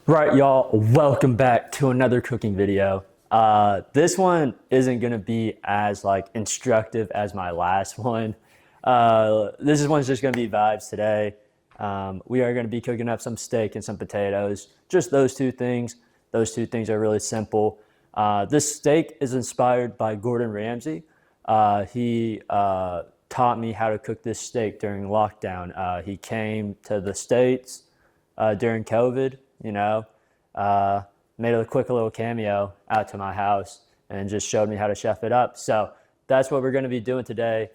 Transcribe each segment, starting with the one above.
Right, y'all, welcome back to another cooking video. This one isn't gonna be as instructive as my last one. This one's just gonna be vibes today. We are gonna be cooking up some steak and some potatoes. Just those two things. Those two things are really simple. This steak is inspired by Gordon Ramsay. He taught me how to cook this steak during lockdown. He came to the States during COVID, made a quick little cameo out to my house and just showed me how to chef it up. So that's what we're going to be doing today,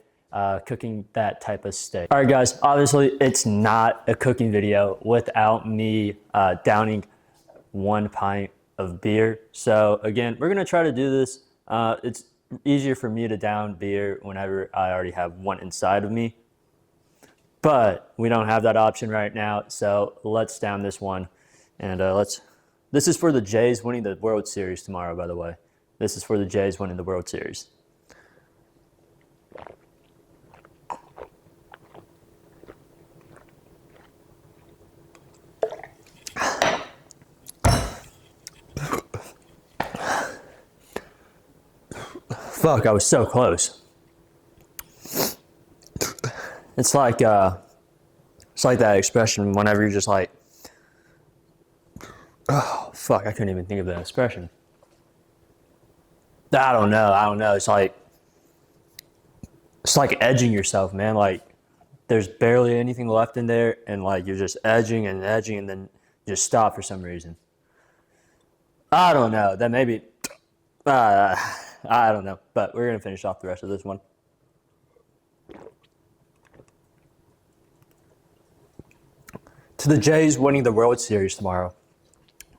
cooking that type of steak. All right, guys, obviously it's not a cooking video without me downing 1 pint of beer. So again, we're going to try to do this. It's easier for me to down beer whenever I already have one inside of me. But we don't have that option right now, so let's down this one. And this is for the Jays winning the World Series tomorrow, by the way. This is for the Jays winning the World Series. Fuck, I was so close. It's like that expression whenever you're just like, oh, fuck, I couldn't even think of that expression. I don't know. It's like edging yourself, man. Like, there's barely anything left in there, and you're just edging and edging, and then you just stop for some reason. I don't know. That maybe, I don't know. But we're going to finish off the rest of this one. To the Jays winning the World Series tomorrow.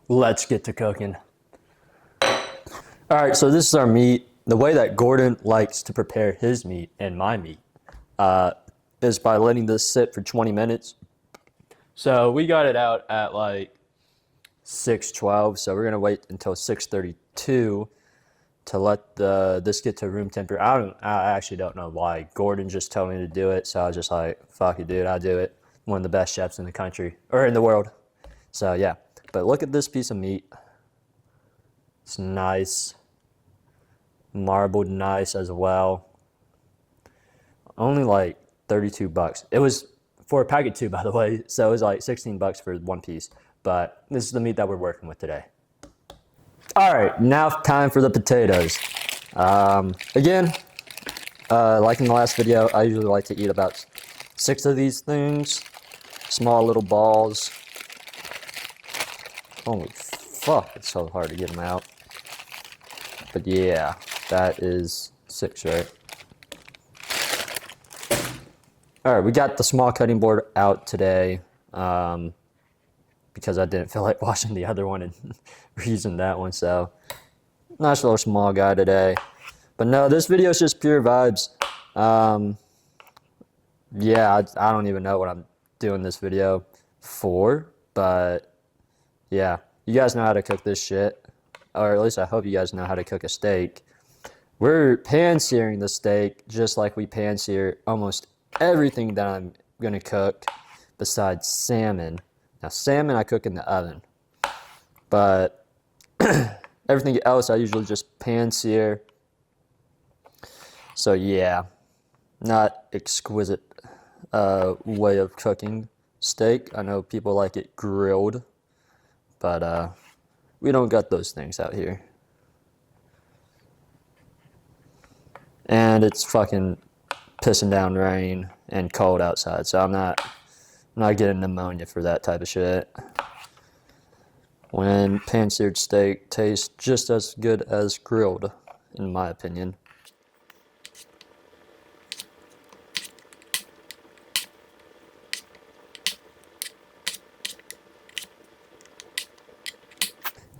Let's get to cooking. All right, so this is our meat. The way that Gordon likes to prepare his meat and my meat is by letting this sit for 20 minutes. So we got it out at 6:12. So we're gonna wait until 6:32 to let this get to room temperature. I actually don't know why. Gordon just told me to do it, so I was just like, fuck it, dude, I'll do it. One of the best chefs in the country, or in the world. So yeah, but look at this piece of meat. It's nice, marbled nice as well. Only 32 bucks. It was for a pack of 2, by the way, so it was 16 bucks for one piece. But this is the meat that we're working with today. All right, now time for the potatoes. Again, like in the last video, I usually like to eat about 6 of these things. Small little balls. Holy fuck, it's so hard to get them out. But yeah, that is 6, right? All right, we got the small cutting board out today because I didn't feel like washing the other one and reusing that one. So, nice little small guy today. But no, this video is just pure vibes. Yeah, I don't even know what I'm doing this video for, but yeah, you guys know how to cook this shit, or at least I hope you guys know how to cook a steak. We're pan-searing the steak just like we pan-sear almost everything that I'm gonna cook besides salmon. Now, salmon I cook in the oven, but everything else I usually just pan-sear. So yeah, not exquisite way of cooking steak. I know people like it grilled, but we don't got those things out here. And it's fucking pissing down rain and cold outside, so I'm not getting pneumonia for that type of shit. When pan-seared steak tastes just as good as grilled, in my opinion.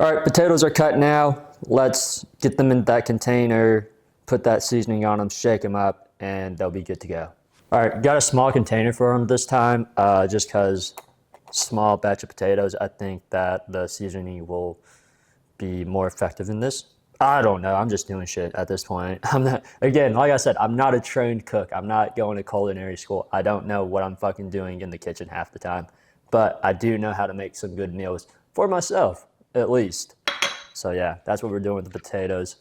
All right, potatoes are cut now. Let's get them in that container, put that seasoning on them, shake them up, and they'll be good to go. All right, got a small container for them this time, just because small batch of potatoes, I think that the seasoning will be more effective in this. I don't know, I'm just doing shit at this point. I'm not, again, like I said, I'm not a trained cook. I'm not going to culinary school. I don't know what I'm fucking doing in the kitchen half the time. But I do know how to make some good meals for myself, at least. So yeah, that's what we're doing with the potatoes.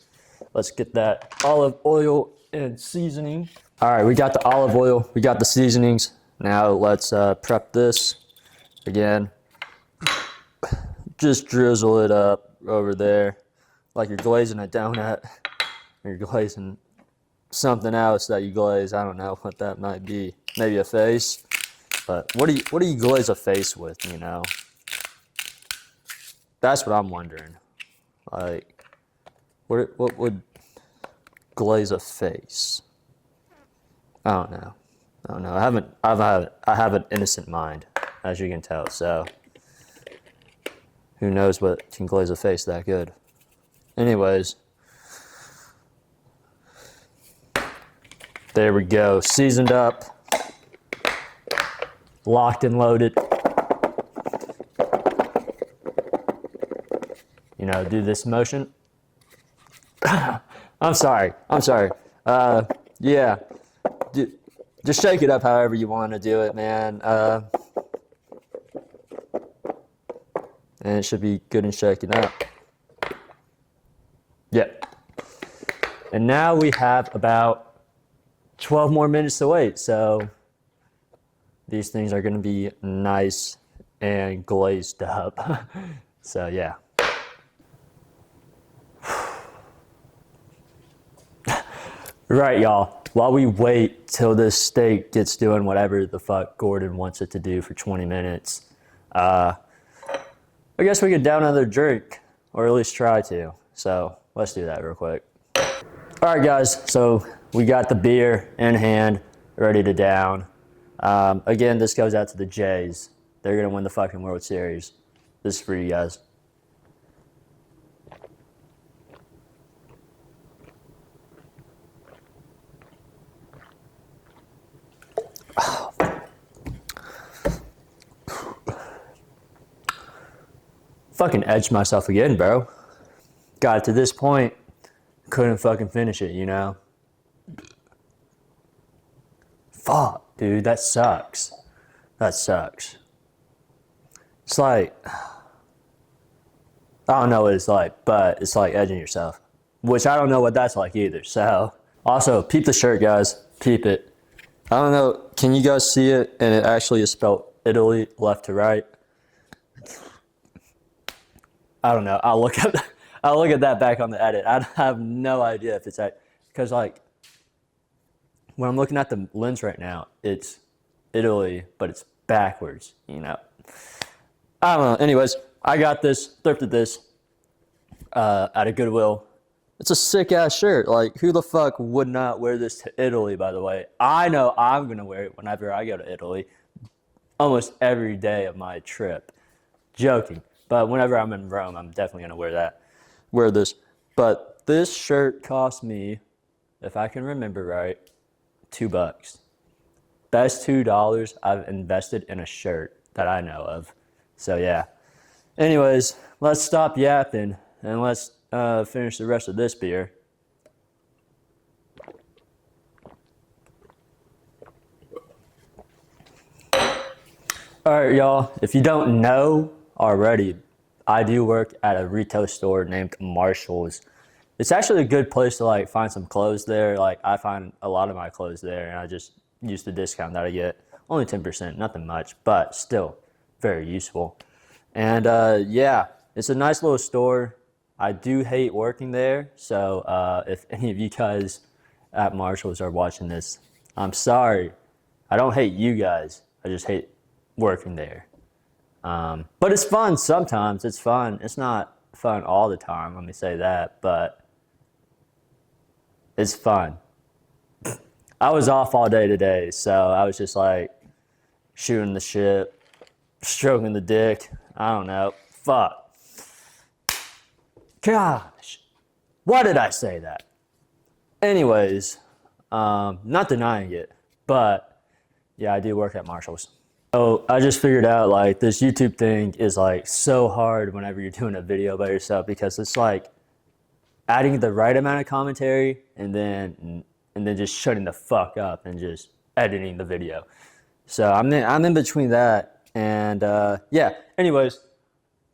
Let's get that olive oil and seasoning. All right, we got the olive oil, we got the seasonings. Now let's prep this again. Just drizzle it up over there like you're glazing a donut. Or you're glazing something else that you glaze. I don't know what that might be. Maybe a face. But what do you glaze a face with, you know? That's what I'm wondering. Like, what would glaze a face? I don't know. I have an innocent mind, as you can tell. So who knows what can glaze a face that good? Anyways, there we go. Seasoned up, locked and loaded. You know, do this motion. I'm sorry. Yeah. Just shake it up however you want to do it, man. And it should be good and shaken up. Yep. And now we have about 12 more minutes to wait. So these things are going to be nice and glazed up. So yeah. Right, y'all. While we wait till this steak gets doing whatever the fuck Gordon wants it to do for 20 minutes, I guess we could down another drink, or at least try to. So let's do that real quick. All right, guys. So we got the beer in hand, ready to down. Again, this goes out to the Jays. They're gonna win the fucking World Series. This is for you guys. Fucking edged myself again, bro. Got it to this point, couldn't fucking finish it, you know? Fuck, dude, that sucks. That sucks. It's like, I don't know what it's like, but it's like edging yourself, which I don't know what that's like either. So, also, peep the shirt, guys. Peep it. I don't know, can you guys see it? And it actually is spelled Italy left to right. I don't know. I'll look at that back on the edit. I have no idea if it's that, because like when I'm looking at the lens right now, it's Italy, but it's backwards. You know. I don't know. Anyways, I got this, thrifted this at a Goodwill. It's a sick ass shirt. Like, who the fuck would not wear this to Italy? By the way, I know I'm gonna wear it whenever I go to Italy, almost every day of my trip. Joking. But whenever I'm in Rome, I'm definitely gonna wear this. But this shirt cost me, if I can remember right, $2. Best $2 I've invested in a shirt that I know of. So yeah. Anyways, let's stop yapping and let's finish the rest of this beer. All right, y'all. If you don't know already, I do work at a retail store named Marshall's. It's actually a good place to like find some clothes there. Like I find a lot of my clothes there, and I just use the discount that I get. Only 10%, nothing much, but still very useful. And yeah, it's a nice little store. I do hate working there, so if any of you guys at Marshall's are watching this, I'm sorry. I don't hate you guys. I just hate working there. But it's fun sometimes. It's fun. It's not fun all the time, let me say that, but it's fun. I was off all day today, so I was just like shooting the shit, stroking the dick. I don't know. Fuck. Gosh. Why did I say that? Anyways, not denying it, but yeah, I do work at Marshall's. So I just figured out like this YouTube thing is like so hard whenever you're doing a video by yourself, because it's like adding the right amount of commentary and then just shutting the fuck up and just editing the video. So I'm in between that and yeah. Anyways,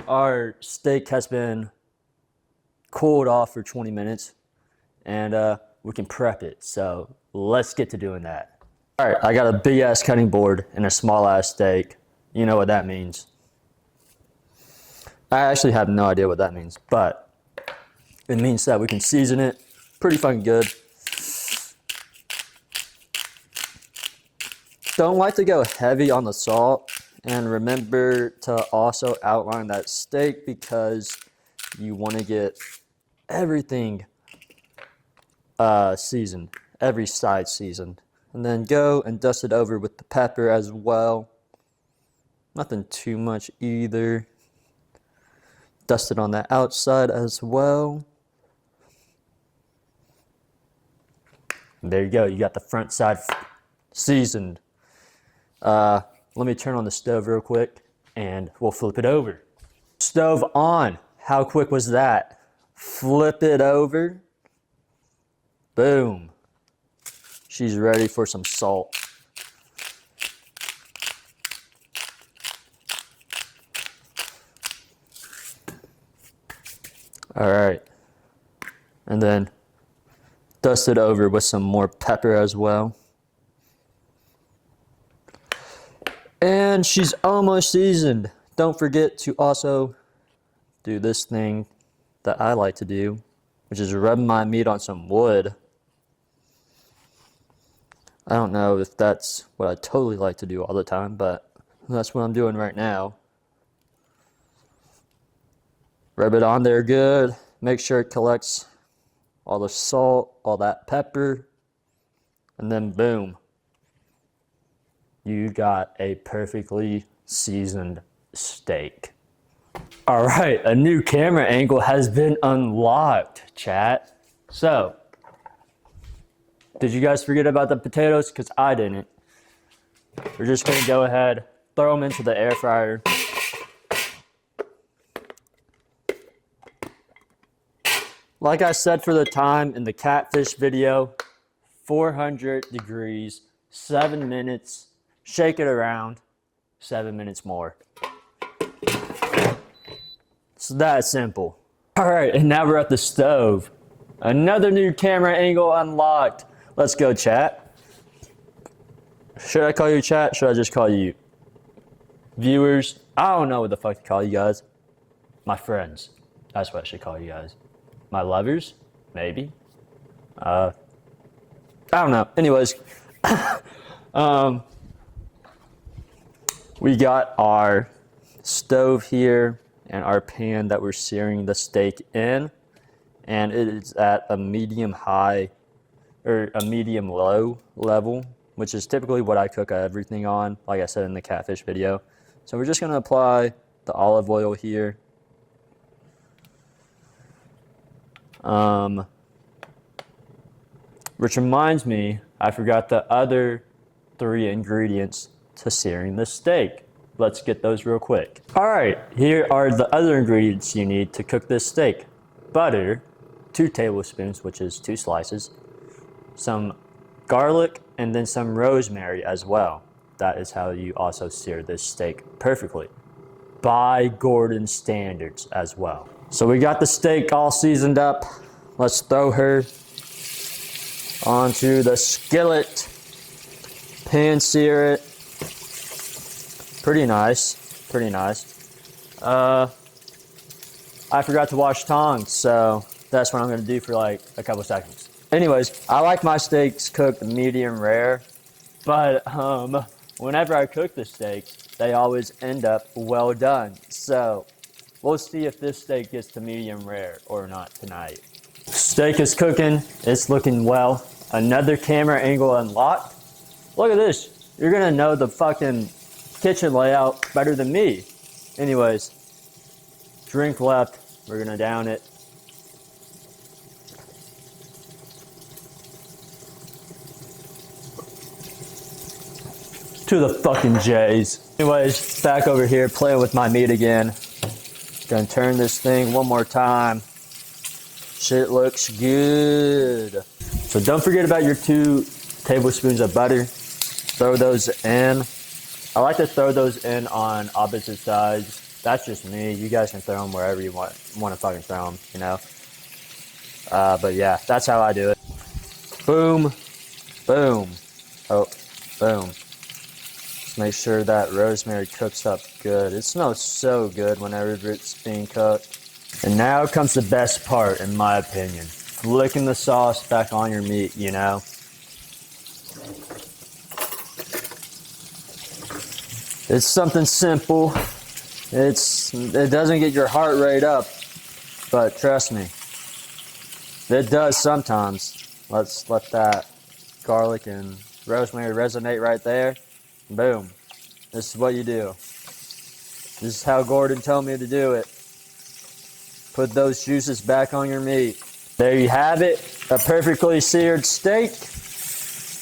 Our steak has been cooled off for 20 minutes and we can prep it. So let's get to doing that. All right, I got a big ass cutting board and a small ass steak. You know what that means. I actually have no idea what that means, but it means that we can season it pretty fucking good. Don't like to go heavy on the salt, and remember to also outline that steak because you want to get everything seasoned, every side seasoned. And then go and dust it over with the pepper as well. Nothing too much either. Dust it on the outside as well. And there you go, you got the front side seasoned. Let me turn on the stove real quick and we'll flip it over. Stove on. How quick was that? Flip it over. Boom. She's ready for some salt. All right. And then dust it over with some more pepper as well. And she's almost seasoned. Don't forget to also do this thing that I like to do, which is rub my meat on some wood. I don't know if that's what I totally like to do all the time, but that's what I'm doing right now. Rub it on there good. Make sure it collects all the salt, all that pepper, and then boom. You got a perfectly seasoned steak. All right, a new camera angle has been unlocked, chat. So, did you guys forget about the potatoes? Because I didn't. We're just gonna go ahead, throw them into the air fryer. Like I said for the time in the catfish video, 400 degrees, 7 minutes, shake it around, 7 minutes more. It's that simple. All right, and now we're at the stove. Another new camera angle unlocked. Let's go, chat. Should I call you chat? Should I just call you viewers? I don't know what the fuck to call you guys. My friends. That's what I should call you guys. My lovers? Maybe. I don't know. Anyways. We got our stove here and our pan that we're searing the steak in. And it is at a medium high or a medium low level, which is typically what I cook everything on, like I said in the catfish video. So we're just gonna apply the olive oil here. Which reminds me, I forgot the other 3 ingredients to searing the steak. Let's get those real quick. All right, here are the other ingredients you need to cook this steak. Butter, 2 tablespoons, which is 2 slices, some garlic, and then some rosemary as well. That is how you also sear this steak perfectly, by Gordon standards as well. So we got the steak all seasoned up. Let's throw her onto the skillet, pan sear it. Pretty nice, pretty nice. I forgot to wash tongs, so that's what I'm gonna do for like a couple seconds. Anyways, I like my steaks cooked medium rare, but whenever I cook the steak, they always end up well done. So we'll see if this steak gets to medium rare or not tonight. Steak is cooking, it's looking well. Another camera angle unlocked. Look at this, you're gonna know the fucking kitchen layout better than me. Anyways, drink left, we're gonna down it. To the fucking J's. Anyways, back over here playing with my meat again. Gonna turn this thing one more time. Shit looks good. So don't forget about your 2 tablespoons of butter. Throw those in. I like to throw those in on opposite sides. That's just me. You guys can throw them wherever you want to fucking throw them, you know? But yeah, that's how I do it. Boom, boom, oh, boom. Just make sure that rosemary cooks up good. It smells so good whenever it's being cooked. And now comes the best part, in my opinion. Flicking the sauce back on your meat, you know? It's something simple. It doesn't get your heart rate up, but trust me, it does sometimes. Let's let that garlic and rosemary resonate right there. Boom. This is what you do. This is how Gordon told me to do it. Put those juices back on your meat. There you have it, a perfectly seared steak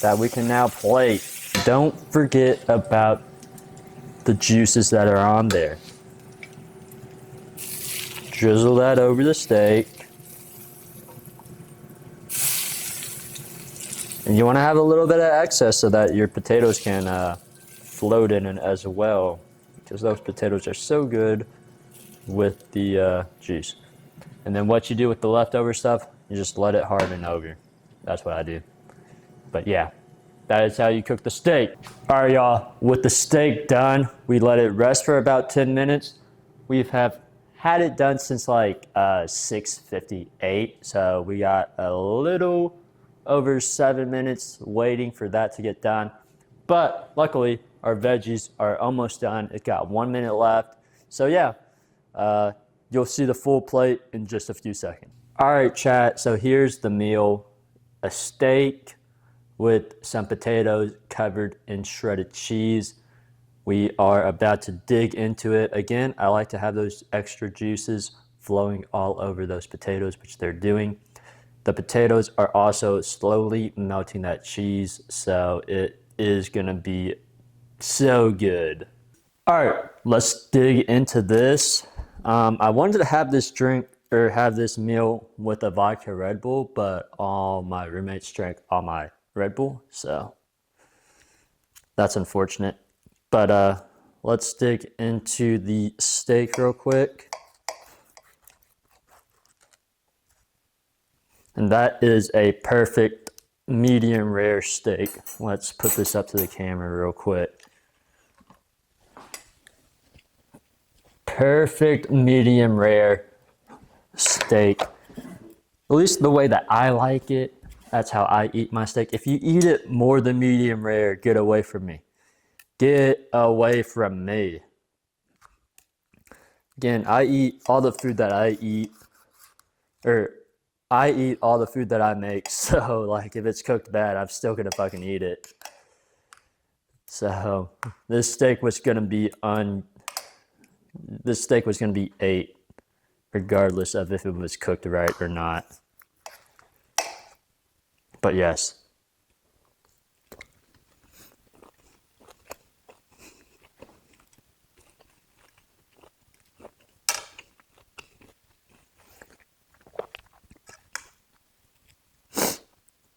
that we can now plate. Don't forget about the juices that are on there. Drizzle that over the steak. And you want to have a little bit of excess so that your potatoes can float in it as well, because those potatoes are so good with the juice. And then what you do with the leftover stuff, you just let it harden over. That's what I do. But yeah, that is how you cook the steak. All right, y'all, with the steak done, we let it rest for about 10 minutes. We've had it done since like 6:58, so we got a little over 7 minutes waiting for that to get done. But luckily, our veggies are almost done. It got 1 minute left. So yeah, you'll see the full plate in just a few seconds. All right, chat, so here's the meal. A steak with some potatoes covered in shredded cheese. We are about to dig into it. Again, I like to have those extra juices flowing all over those potatoes, which they're doing. The potatoes are also slowly melting that cheese, so it is gonna be so good. All right, let's dig into this. I wanted to have this drink or have this meal with a vodka Red Bull, but all my roommates drank all my Red Bull, so that's unfortunate. But let's dig into the steak real quick. And that is a perfect medium rare steak. Let's put this up to the camera real quick. Perfect medium rare steak. At least the way that I like it, that's how I eat my steak. If you eat it more than medium rare, get away from me. Get away from me. Again, I eat all the food that I eat, or I eat all the food that I make. So like if it's cooked bad, I'm still gonna fucking eat it. So this steak was gonna be 8, regardless of if it was cooked right or not. But yes.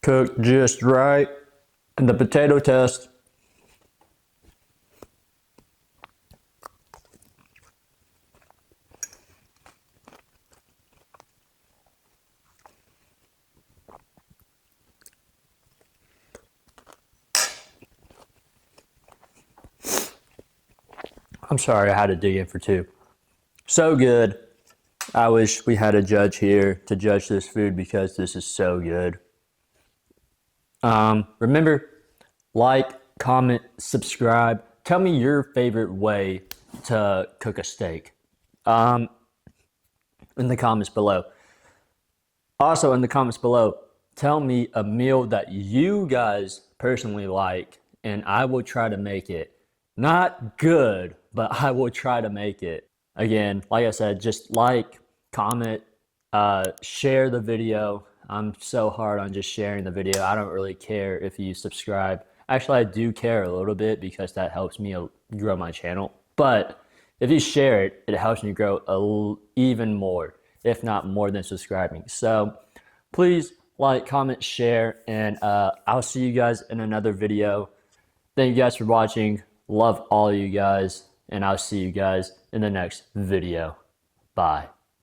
Cooked just right. And the potato test. I'm sorry, I had to dig in for 2. So good. I wish we had a judge here to judge this food because this is so good. Remember, like, comment, subscribe. Tell me your favorite way to cook a steak in the comments below. Also, in the comments below, tell me a meal that you guys personally like, and I will try to make it. Not good, but I will try to make it. Again, like I said, just like, comment, share the video. I'm so hard on just sharing the video. I don't really care if you subscribe. Actually, I do care a little bit because that helps me grow my channel. But if you share it, it helps me grow even more, if not more than subscribing. So please like, comment, share, and I'll see you guys in another video. Thank you guys for watching. Love all of you guys, and I'll see you guys in the next video. Bye.